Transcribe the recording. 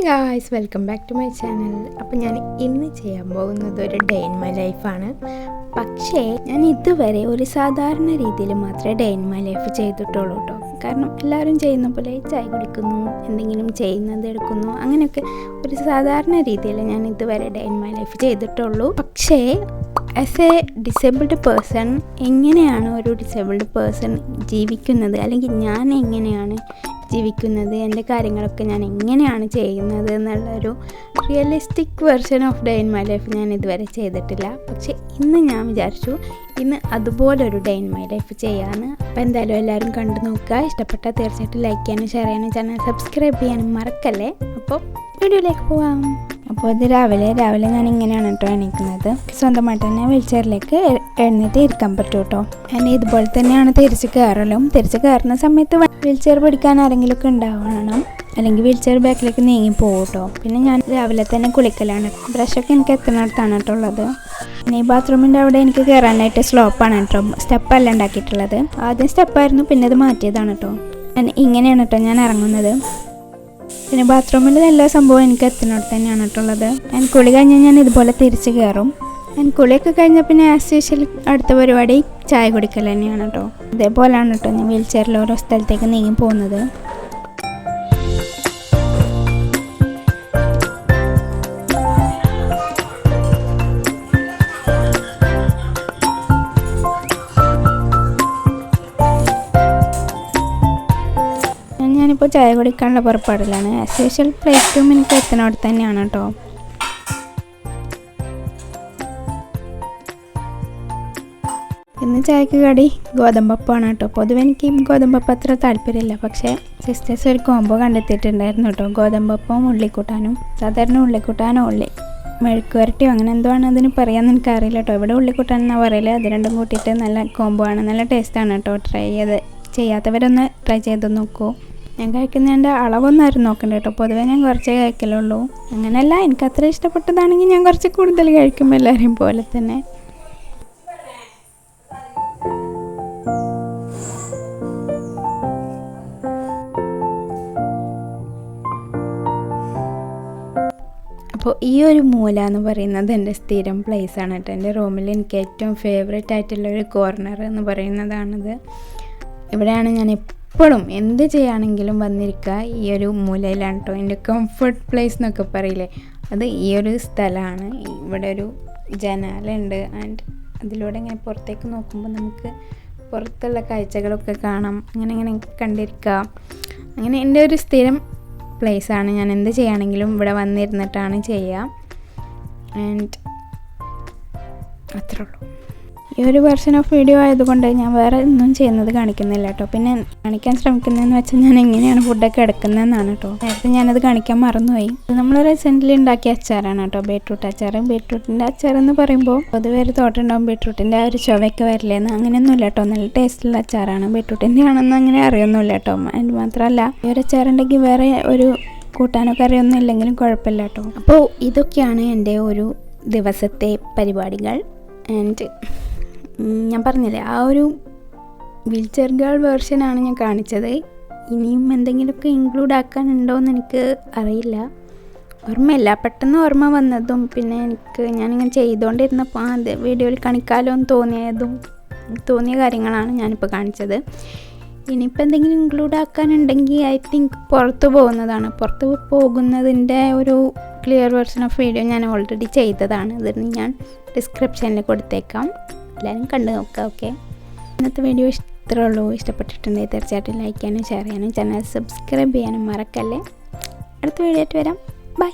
Guys, welcome back to my channel. അപ്പോൾ ഞാൻ ഇന്ന് ചെയ്യാൻ പോകുന്നത് ഒരു ഡേ ഇൻ മൈ ലൈഫാണ്. പക്ഷേ ഞാൻ ഇതുവരെ ഒരു സാധാരണ രീതിയിൽ മാത്രമേ ഡേ ഇൻ മൈ ലൈഫ് ചെയ്തിട്ടുള്ളൂ കേട്ടോ. കാരണം എല്ലാവരും ചെയ്യുന്ന പോലെ ചായ കുടിക്കുന്നു, എന്തെങ്കിലും ചെയ്യുന്നത് എടുക്കുന്നു, അങ്ങനെയൊക്കെ ഒരു സാധാരണ രീതിയിൽ ഞാൻ ഇതുവരെ ഡേ ഇൻ മൈ ലൈഫ് ചെയ്തിട്ടുള്ളൂ. പക്ഷേ ആസ് എ ഡിസേബിൾഡ് പേഴ്സൺ എങ്ങനെയാണ് ഒരു ഡിസേബിൾഡ് പേഴ്സൺ ജീവിക്കുന്നത്, അല്ലെങ്കിൽ ഞാൻ എങ്ങനെയാണ് ജീവിക്കുന്നത്, എൻ്റെ കാര്യങ്ങളൊക്കെ ഞാൻ എങ്ങനെയാണ് ചെയ്യുന്നത് എന്നുള്ളൊരു realistic version off day in my life ഞാൻ ഇതുവരെ ചെയ്തിട്ടില്ല. പക്ഷേ ഇന്ന് ഞാൻ വിചാരിച്ചു ഇന്ന് അതുപോലൊരു ഡേ ഇൻ മൈ ലൈഫ് ചെയ്യാമെന്ന്. അപ്പോൾ എന്തായാലും എല്ലാവരും കണ്ടു നോക്കുക. ഇഷ്ടപ്പെട്ടാൽ തീർച്ചയായിട്ടും ലൈക്ക് ചെയ്യാനും ഷെയർ ചെയ്യാനും ചാനൽ സബ്സ്ക്രൈബ് ചെയ്യാനും മറക്കല്ലേ. അപ്പോൾ വീഡിയോയിലേക്ക് പോകാം. അപ്പോൾ ഇത് രാവിലെ ഞാൻ ഇങ്ങനെയാണ് കേട്ടോ എണീക്കുന്നത്. സ്വന്തമായിട്ട് തന്നെ വീൽ ചെയറിലേക്ക് എഴുന്നേറ്റ് ഇരിക്കാൻ പറ്റും കേട്ടോ. ഞാൻ ഇതുപോലെ തന്നെയാണ് തിരിച്ച് കയറുന്ന സമയത്ത് വീൽ ചെയർ പിടിക്കാൻ ആരെങ്കിലുമൊക്കെ ഉണ്ടാവണം, അല്ലെങ്കിൽ വീൽ ചെയർ ബാക്കിലേക്ക് നീങ്ങി പോകും കേട്ടോ. പിന്നെ ഞാൻ രാവിലെ തന്നെ കുളിക്കലാണ്. ബ്രഷൊക്കെ എനിക്ക് എത്തുന്നിടത്താണ് കേട്ടോ ഉള്ളത്. പിന്നെ ഈ ബാത്റൂമിൻ്റെ അവിടെ എനിക്ക് കയറാനായിട്ട് സ്ലോപ്പാണ് കേട്ടോ, സ്റ്റെപ്പല്ല ഉണ്ടാക്കിയിട്ടുള്ളത്. ആദ്യം സ്റ്റെപ്പായിരുന്നു, പിന്നെ ഇത് മാറ്റിയതാണ് കേട്ടോ. ഇങ്ങനെയാണ് കേട്ടോ ഞാൻ ഇറങ്ങുന്നത്. പിന്നെ ബാത്റൂമിൻ്റെ എല്ലാ സംഭവം എനിക്ക് എത്തുന്നിടത്ത് തന്നെയാണ് കേട്ടുള്ളത്. ഞാൻ കുളി കഴിഞ്ഞാൽ ഞാൻ ഇതുപോലെ തിരിച്ച് കയറും. ഞാൻ കുളിയൊക്കെ കഴിഞ്ഞാൽ പിന്നെ ആസ് യൂഷ്വൽ അടുത്ത പരിപാടി ചായ കുടിക്കൽ തന്നെയാണ് കേട്ടോ. ഇതേപോലെയാണ് കേട്ടോ ഞാൻ വീൽ ചെയറിൽ ഓരോ സ്ഥലത്തേക്ക് നീങ്ങി പോകുന്നത്. ഞാനിപ്പോൾ ചായ കുടിക്കാനുള്ള പുറപ്പാടിലാണ്. ആസ് യൂഷ്വൽ പ്ലേറ്റ് റൂം എനിക്ക് എത്തുന്നിടത്ത് തന്നെയാണ് കേട്ടോ. ഇന്ന് ചായക്ക് കടി ഗോതമ്പപ്പാണ് കേട്ടോ. പൊതുവെ എനിക്ക് ഗോതമ്പപ്പം അത്ര താല്പര്യമില്ല, പക്ഷേ സിസ്റ്റേഴ്സ് ഒരു കോംബോ കണ്ടെത്തിയിട്ടുണ്ടായിരുന്നു കേട്ടോ. ഗോതമ്പപ്പവും ഉള്ളിക്കൂട്ടാനും. സാധാരണ ഉള്ളിക്കൂട്ടാനോ മെഴുക്ക് വരട്ടിയോ അങ്ങനെ എന്തോ ആണ് അതിന് പറയാമെന്ന് എനിക്കറിയില്ല കേട്ടോ. ഇവിടെ ഉള്ളിക്കൂട്ടാൻ എന്നാണ് പറയില്ല. അത് രണ്ടും കൂട്ടിയിട്ട് നല്ല കോംബോ ആണ്, നല്ല ടേസ്റ്റാണ് കേട്ടോ. ചെയ്യാത്തവരൊന്ന് ട്രൈ ചെയ്ത് നോക്കൂ. ഞാൻ കഴിക്കുന്നതിൻ്റെ അളവൊന്നും ആരും നോക്കണ്ട കേട്ടോ. പൊതുവെ ഞാൻ കുറച്ചേ കഴിക്കലുള്ളൂ. അങ്ങനെയല്ല, എനിക്ക് അത്ര ഇഷ്ടപ്പെട്ടതാണെങ്കിൽ ഞാൻ കുറച്ച് കൂടുതൽ കഴിക്കും, എല്ലാവരെയും പോലെ തന്നെ. അപ്പോൾ ഈ ഒരു മൂല എന്ന് പറയുന്നത് എൻ്റെ സ്ഥിരം പ്ലേസാണ് കേട്ടോ. എൻ്റെ റൂമിൽ എനിക്ക് ഏറ്റവും ഫേവറേറ്റ് ആയിട്ടുള്ളൊരു കോർണർ എന്ന് പറയുന്നതാണിത്. ഇവിടെയാണ് ഞാൻ എപ്പോഴും എന്ത് ചെയ്യുകയാണെങ്കിലും വന്നിരിക്കുക ഈ ഒരു മൂലയിലാണ് കേട്ടോ. എൻ്റെ കംഫർട്ട് പ്ലേസ് എന്നൊക്കെ പറയില്ലേ, അത് ഈ ഒരു സ്ഥലമാണ്. ഇവിടെ ഒരു ജനാലുണ്ട്, ആൻഡ് അതിലൂടെ ഇങ്ങനെ പുറത്തേക്ക് നോക്കുമ്പോൾ നമുക്ക് പുറത്തുള്ള കാഴ്ചകളൊക്കെ കാണാം. അങ്ങനെ കണ്ടിരിക്കുക. അങ്ങനെ എൻ്റെ ഒരു സ്ഥിരം പ്ലേസാണ്. ഞാൻ എന്ത് ചെയ്യുകയാണെങ്കിലും ഇവിടെ വന്നിരുന്നിട്ടാണ് ചെയ്യുക. ആൻഡ് അത്രേ ഉള്ളൂ. ഈ ഒരു വെർഷൻ ഓഫ് വീഡിയോ ആയതുകൊണ്ട് ഞാൻ വേറെ ഒന്നും ചെയ്യുന്നത് കാണിക്കുന്നില്ല കേട്ടോ. പിന്നെ കാണിക്കാൻ ശ്രമിക്കുന്നതെന്ന് വെച്ചാൽ ഞാൻ എങ്ങനെയാണ് ഫുഡൊക്കെ എടുക്കുന്നതെന്നാണ് കേട്ടോ. നേരത്തെ ഞാനത് കാണിക്കാൻ മറന്നുപോയി. ഇത് നമ്മൾ റീസെൻ്റ്ലി ഉണ്ടാക്കിയ അച്ചാറാണ് കേട്ടോ, ബീട്രൂട്ട് അച്ചാർ. ബീട്രൂട്ടിൻ്റെ അച്ചാറെന്ന് പറയുമ്പോൾ പൊതുവെ ഒരു തോട്ടുണ്ടാവും, ബീട്രൂട്ടിൻ്റെ ആ ഒരു ചുവയൊക്കെ വരില്ലേന്ന്. അങ്ങനെയൊന്നുമില്ല കേട്ടോ, നല്ല ടേസ്റ്റുള്ള അച്ചാറാണ്. ബീട്രൂട്ടിൻ്റെ ആണെന്ന് അങ്ങനെ അറിയൊന്നുമില്ല കേട്ടോ. അതിന് മാത്രമല്ല ഈ ഒരു അച്ചാറുണ്ടെങ്കിൽ വേറെ ഒരു കൂട്ടാനോ കറിയൊന്നും ഇല്ലെങ്കിലും കുഴപ്പമില്ല കേട്ടോ. അപ്പോൾ ഇതൊക്കെയാണ് എൻ്റെ ഒരു ദിവസത്തെ പരിപാടികൾ. ആൻഡ് ഞാൻ പറഞ്ഞില്ലേ, ആ ഒരു വീൽ ചെയർ ഗേൾ വേർഷനാണ് ഞാൻ കാണിച്ചത്. ഇനിയും എന്തെങ്കിലുമൊക്കെ ഇൻക്ലൂഡ് ആക്കാനുണ്ടോയെന്ന് എനിക്ക് അറിയില്ല, ഓർമ്മയില്ല. പെട്ടെന്ന് ഓർമ്മ വന്നതും പിന്നെ ഞാനിങ്ങനെ ചെയ്തുകൊണ്ടിരുന്നപ്പോൾ അത് വീഡിയോയിൽ കാണിക്കാമല്ലോ എന്ന് തോന്നിയ കാര്യങ്ങളാണ് ഞാനിപ്പോൾ കാണിച്ചത്. ഇനിയിപ്പോൾ എന്തെങ്കിലും ഇൻക്ലൂഡ് ആക്കാനുണ്ടെങ്കിൽ ഐ തിങ്ക് പുറത്ത് പോകുന്നതിൻ്റെ ഒരു ക്ലിയർ വെർഷൻ ഓഫ് വീഡിയോ ഞാൻ ഓൾറെഡി ചെയ്തതാണ്. ഇതിന് ഞാൻ ഡിസ്ക്രിപ്ഷനിൽ കൊടുത്തേക്കാം, എല്ലാവരും കണ്ടു നോക്കുക. ഓക്കെ, ഇന്നത്തെ വീഡിയോ ഇത്രേ ഉള്ളൂ. ഇഷ്ടപ്പെട്ടിട്ടുണ്ടെങ്കിൽ തീർച്ചയായിട്ടും ലൈക്ക് ചെയ്യാനും ഷെയർ ചെയ്യാനും ചാനൽ സബ്സ്ക്രൈബ് ചെയ്യാനും മറക്കല്ലേ. അടുത്ത വീഡിയോ ആയിട്ട് വരാം. ബൈ.